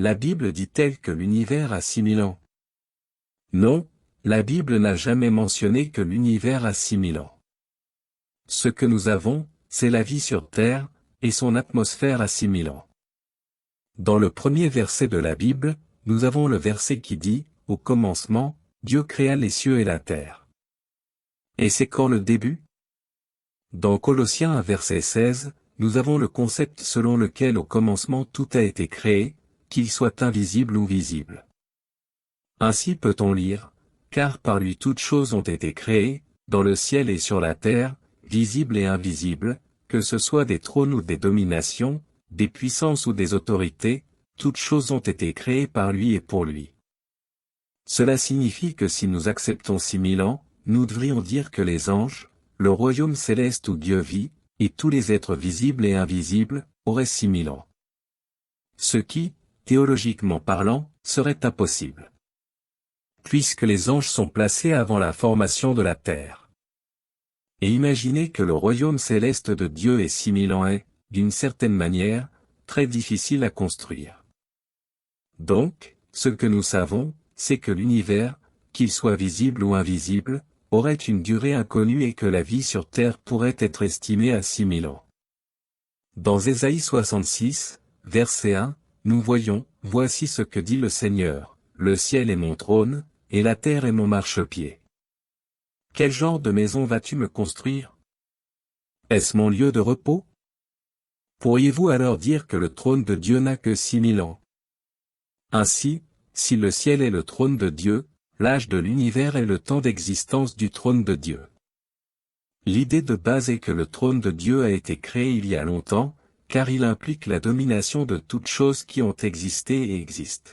la Bible dit-elle que l'univers a 6000 ans? Non, la Bible n'a jamais mentionné que l'univers a 6000 ans. Ce que nous avons, c'est la vie sur Terre, et son atmosphère à 6000 ans. Dans le premier verset de la Bible, nous avons le verset qui dit, « Au commencement, Dieu créa les cieux et la terre. » Et c'est quand le début? Dans Colossiens 1 verset 16, nous avons le concept selon lequel au commencement tout a été créé, qu'il soit invisible ou visible. Ainsi peut-on lire, « Car par lui toutes choses ont été créées, dans le ciel et sur la terre, visibles et invisibles, que ce soit des trônes ou des dominations, des puissances ou des autorités, toutes choses ont été créées par lui et pour lui. » Cela signifie que si nous acceptons 6000 ans, nous devrions dire que les anges, le royaume céleste où Dieu vit, et tous les êtres visibles et invisibles, auraient 6000 ans. Ce qui, théologiquement parlant, serait impossible. Puisque les anges sont placés avant la formation de la terre. Et imaginez que le royaume céleste de Dieu ait 6000 ans est, d'une certaine manière, très difficile à construire. Donc, ce que nous savons, c'est que l'univers, qu'il soit visible ou invisible, aurait une durée inconnue et que la vie sur Terre pourrait être estimée à 6000 ans. Dans Ésaïe 66, verset 1, nous voyons, « Voici ce que dit le Seigneur, le ciel est mon trône, et la terre est mon marchepied. Quel genre de maison vas-tu me construire? Est-ce mon lieu de repos? » Pourriez-vous alors dire que le trône de Dieu n'a que 6000 ans? Ainsi, si le ciel est le trône de Dieu, l'âge de l'univers est le temps d'existence du trône de Dieu. L'idée de base est que le trône de Dieu a été créé il y a longtemps, car il implique la domination de toutes choses qui ont existé et existent.